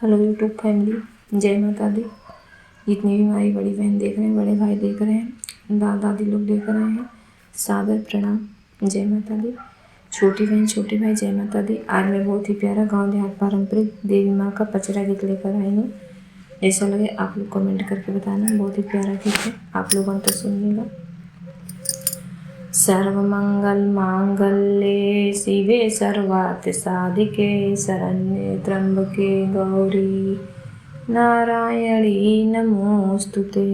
Hello YouTube family, जय माता दी। जितनी भी हमारी बड़ी बहन देख रहे हैं, बड़े भाई देख रहे हैं, दादा दादी लोग देख रहे हैं, सादर प्रणाम, जय माता दी। छोटी बहन छोटे भाई, जय माता दी। आज मैं बहुत ही प्यारा गांव देहात पारंपरिक देवी माँ का पचरा गीत लेकर आई हूँ। जैसा लगे आप लोग कमेंट करके बताना। बहुत ही प्यारा गीत है, आप लोगों तो सुनिएगा। सर्वमंगल मांगल्ये शिवे सर्वार्थ साधिके शरण्ये त्र्यंबके गौरी नारायणी नमोस्तुते।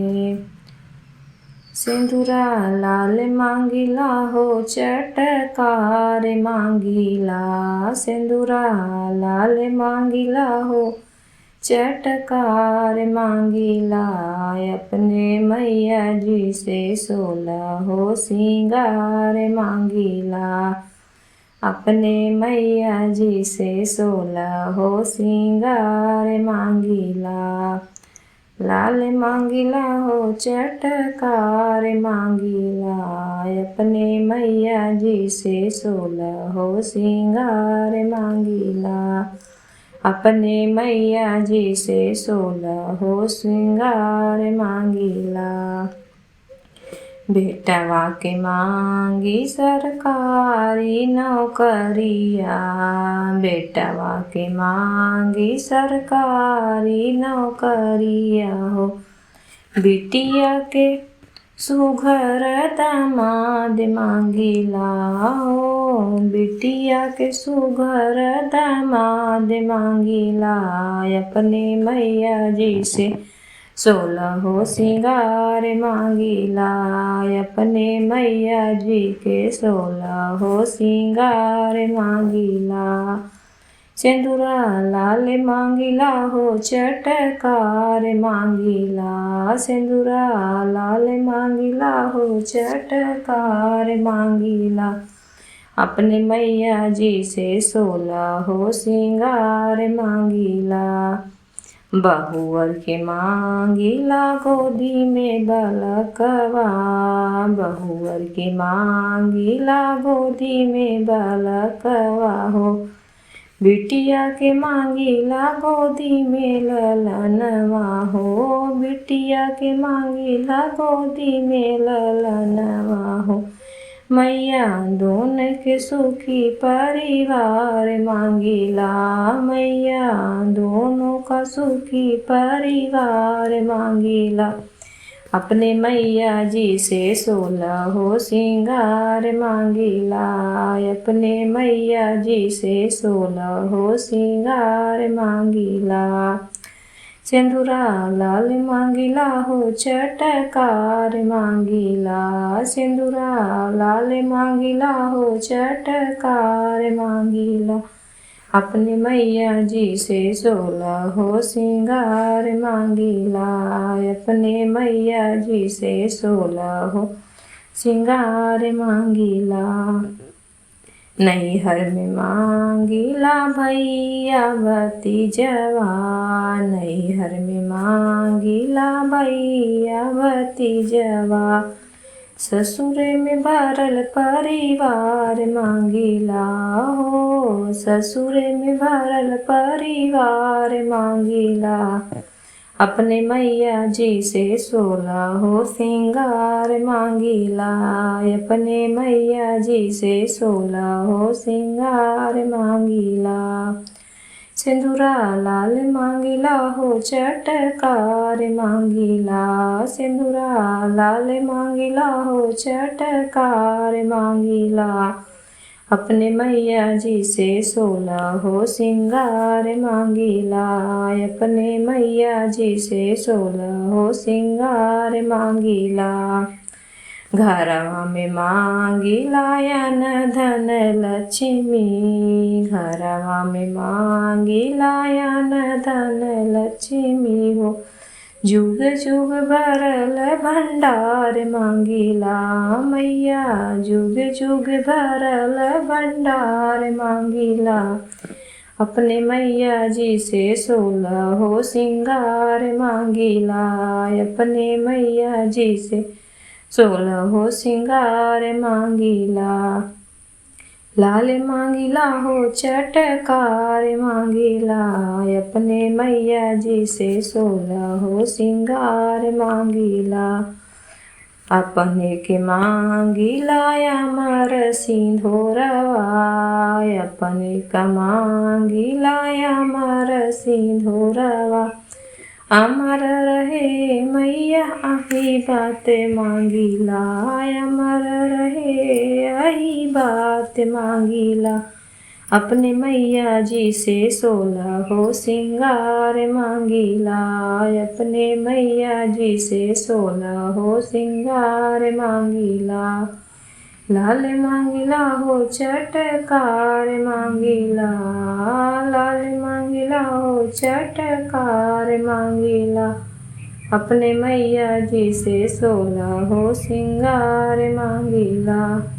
सिंदूरा लाल मांगीला हो चटकार मांगीला, सिंदूरा लाल मांगीला हो चटकार मांगीला, अपने मैया जी से 16 हो सिंगार मांगीला, अपने मैया जी से 16 हो सिंगार मांगीला। लाल मांगीला हो चटकार मांगीला, अपने मैया जी से 16 हो सिंगार मांगीला, अपने मैया जी से 16 हो श्रृंगार मांगीला। बेटवा के मांगी सरकारी नौकरिया, बेटवा के मांगी सरकारी नौकरिया हो, बिटिया के सुघर दामाद मांगीला हो, बिटिया के सुघर दामाद मांगीला, अपने मैया जी से 16 हो सिंगार मांगीला, अपने मैया जी के 16 हो सिंगार मांगीला। सिंदूरा लाल मांगीला हो चटकार मांगीला, सिंदूरा लाल मांगीला हो चटकार मांगीला, अपने मैया जी से 16 हो सिंगार मांगीला। बहुवर के मांगीला गोदी में बालकवा, बहुवर के मांगीला गोदी में बालकवा हो, बिटिया के मांगीला गोदी में ललनवा हो, बिटिया के मांगीला गोदी में ललनवा हो, मैया दोनों के सुखी परिवार मांगीला, मैया दोनों का सुखी परिवार मांगीला, अपने मैया जी से 16 हो सिंगार मांगीला, अपने मैया जी से 16 हो सिंगार मांगीला। सिंदूरा लाल मांगीला हो चटकार मांगीला, सिंदूरा लाल मांगीला हो चटकार मांगीला, अपने मैया जी से 16 हो सिंगार मांगीला, अपने मैया जी से 16 हो सिंगार मांगीला। नैहर में मांगीला भैया भतीजवा, नैहर में मांगीला भैया भतीजवा, ससुर में भरल परिवार मांगीला हो, ससुर में भरल परिवार मांगीला, अपने मैया जी से 16 हो सिंगार मांगीला, अपने मैया जी से 16 हो सिंगार मांगीला। सिंदूरा लाल मांगीला हो चटकार मांगीला, सिंदूरा लाल मांगीला हो चटकार मांगीला, अपने मैया जी से 16 हो सिंगार मांगीला, अपने मैया जी से 16 हो सिंगार मांगीला। घरवा में मांगीला अन धन लक्ष्मी, घरवा में मांगीला अन धन लक्ष्मी हो, जुग जुग भरल भंडार मांगीला, मैया जुग जुग भरल भंडार मांगीला, अपने मैया जी से 16 हो सिंगार मांगीला, अपने मैया जी से 16 हो सिंगार मांगीला। लाल मांगिला हो चटकार मांगिला, अपने मैया जी से 16 हो सिंगार मांगिला। अपने के मांगिला अमर सिंधोरवा, अपने का मांगिला अमर सिंधोरवा। अमर रहे मैया आही बात मांगिला, अमर रहे आही बात मांगिला। अपने मैया जी से 16 हो सिंगार मांगिला, अपने मैया जी से 16 हो सिंगार मांगिला। लाल मांगिला हो चटकार मांगिला, लाल मांगिला हो चटकार मांगिला। अपने मैया जी से 16 हो सिंगार मांगिला।